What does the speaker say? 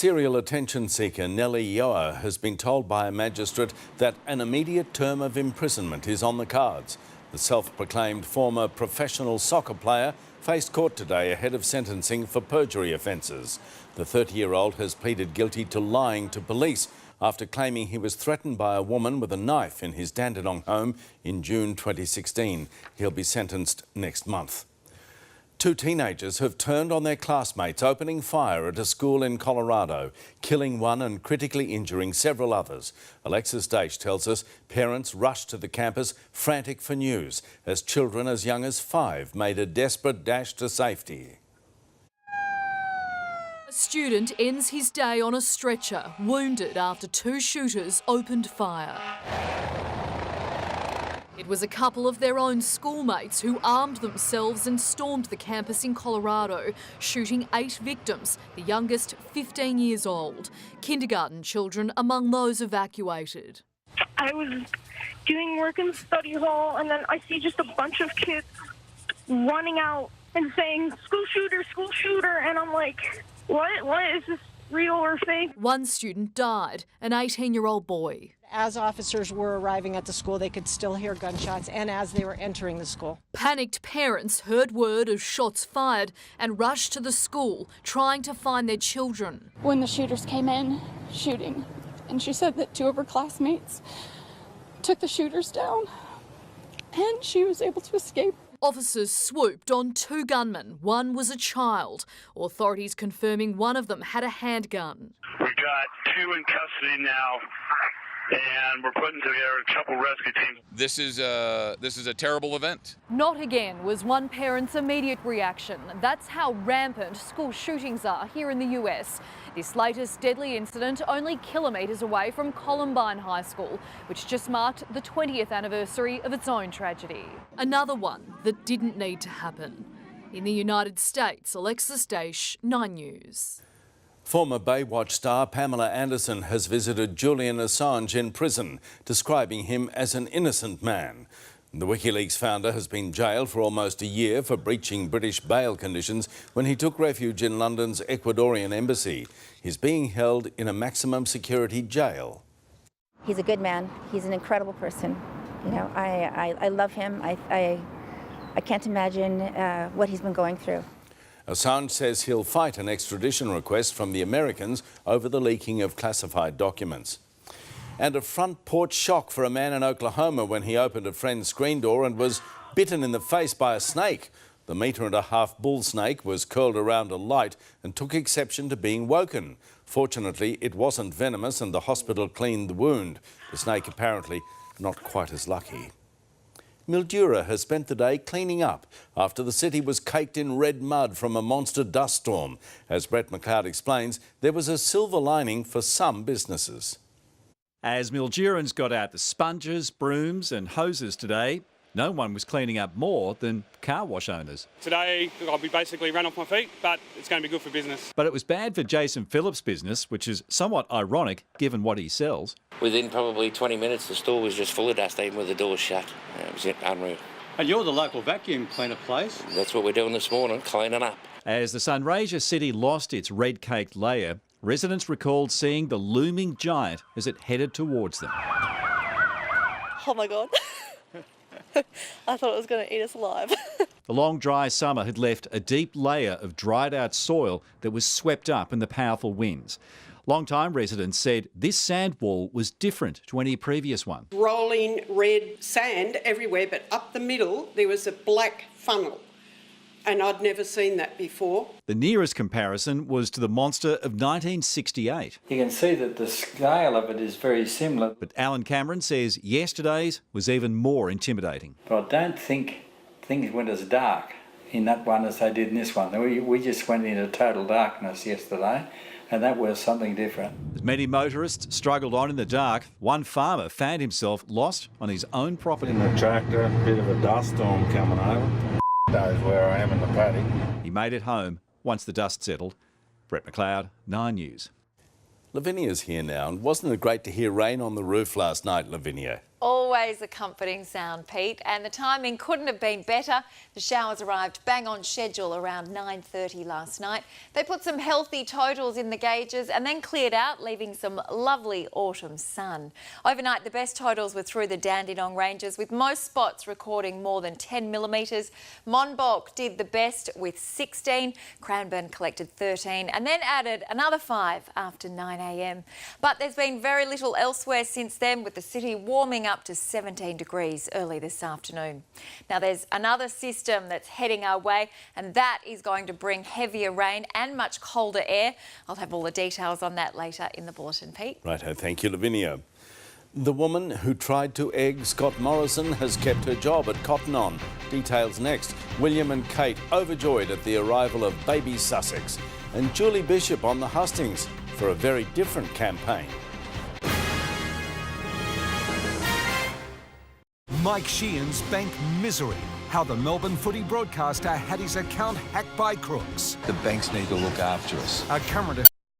Serial attention seeker Nellie Yoa has been told by a magistrate that an immediate term of imprisonment is on the cards. The self-proclaimed former professional soccer player faced court today ahead of sentencing for perjury offences. The 30-year-old has pleaded guilty to lying to police after claiming he was threatened by a woman with a knife in his Dandenong home in June 2016. He'll be sentenced next month. Two teenagers have turned on their classmates, opening fire at a school in Colorado, killing one and critically injuring several others. Alexis Daish tells us parents rushed to the campus, frantic for news, as children as young as 5 made a desperate dash to safety. A student ends his day on a stretcher, wounded after 2 shooters opened fire. It was a couple of their own schoolmates who armed themselves and stormed the campus in Colorado, shooting 8 victims, the youngest 15 years old. Kindergarten children among those evacuated. I was doing work in the study hall and then I see just a bunch of kids running out and saying, school shooter, and I'm like, what is this real or fake? One student died, an 18-year-old boy. As officers were arriving at the school, they could still hear gunshots, and as they were entering the school. Panicked parents heard word of shots fired and rushed to the school, trying to find their children. When the shooters came in, shooting, and she said that 2 of her classmates took the shooters down, and she was able to escape. Officers swooped on 2 gunmen. One was a child. Authorities confirming one of them had a handgun. We've got 2 in custody now, and we're putting together a couple rescue teams. This is a terrible event. Not again was one parent's immediate reaction. That's how rampant school shootings are here in the US. This latest deadly incident only kilometres away from Columbine High School, which just marked the 20th anniversary of its own tragedy. Another one that didn't need to happen. In the United States, Alexis Daish, 9 News. Former Baywatch star Pamela Anderson has visited Julian Assange in prison, describing him as an innocent man. The WikiLeaks founder has been jailed for almost a year for breaching British bail conditions when he took refuge in London's Ecuadorian embassy. He's being held in a maximum security jail. He's a good man. He's an incredible person. You know, I love him. I can't imagine what he's been going through. Assange says he'll fight an extradition request from the Americans over the leaking of classified documents. And a front porch shock for a man in Oklahoma when he opened a friend's screen door and was bitten in the face by a snake. The 1.5-metre bull snake was curled around a light and took exception to being woken. Fortunately, it wasn't venomous and the hospital cleaned the wound. The snake apparently not quite as lucky. Mildura has spent the day cleaning up after the city was caked in red mud from a monster dust storm. As Brett McLeod explains, there was a silver lining for some businesses. As Mildurans got out the sponges, brooms and hoses today, no one was cleaning up more than car wash owners. Today I'll be basically run off my feet, but it's going to be good for business. But it was bad for Jason Phillips' business, which is somewhat ironic given what he sells. Within probably 20 minutes, the store was just full of dust, even with the doors shut. It was unreal. And you're the local vacuum cleaner place. That's what we're doing this morning, cleaning up. As the Sunraysia city lost its red-caked layer, residents recalled seeing the looming giant as it headed towards them. Oh my God. I thought it was going to eat us alive. The long, dry summer had left a deep layer of dried-out soil that was swept up in the powerful winds. Long-time residents said this sand wall was different to any previous one. Rolling red sand everywhere, but up the middle there was a black funnel. And I'd never seen that before. The nearest comparison was to the monster of 1968. You can see that the scale of it is very similar. But Alan Cameron says yesterday's was even more intimidating. But I don't think things went as dark in that one as they did in this one. We just went into total darkness yesterday, and that was something different. As many motorists struggled on in the dark, one farmer found himself lost on his own property. In the tractor, a bit of a dust storm coming over. Knows where I am in the paddock. He made it home once the dust settled. Brett McLeod, 9 News. Lavinia's here now, and wasn't it great to hear rain on the roof last night, Lavinia? Always a comforting sound, Pete, and the timing couldn't have been better. The showers arrived bang on schedule around 9:30 last night. They put some healthy totals in the gauges and then cleared out, leaving some lovely autumn sun. Overnight, the best totals were through the Dandenong Ranges, with most spots recording more than 10 millimetres. Monbulk did the best with 16, Cranbourne collected 13 and then added another 5 after 9 a.m. But there's been very little elsewhere since then, with the city warming up to 17 degrees early this afternoon. Now there's another system that's heading our way, and that is going to bring heavier rain and much colder air. I'll have all the details on that later in the bulletin, Pete. Righto, thank you, Lavinia. The woman who tried to egg Scott Morrison has kept her job at Cotton On. Details next. William and Kate overjoyed at the arrival of baby Sussex. And Julie Bishop on the hustings for a very different campaign. Mike Sheehan's bank misery. How the Melbourne footy broadcaster had his account hacked by crooks. The banks need to look after us. A current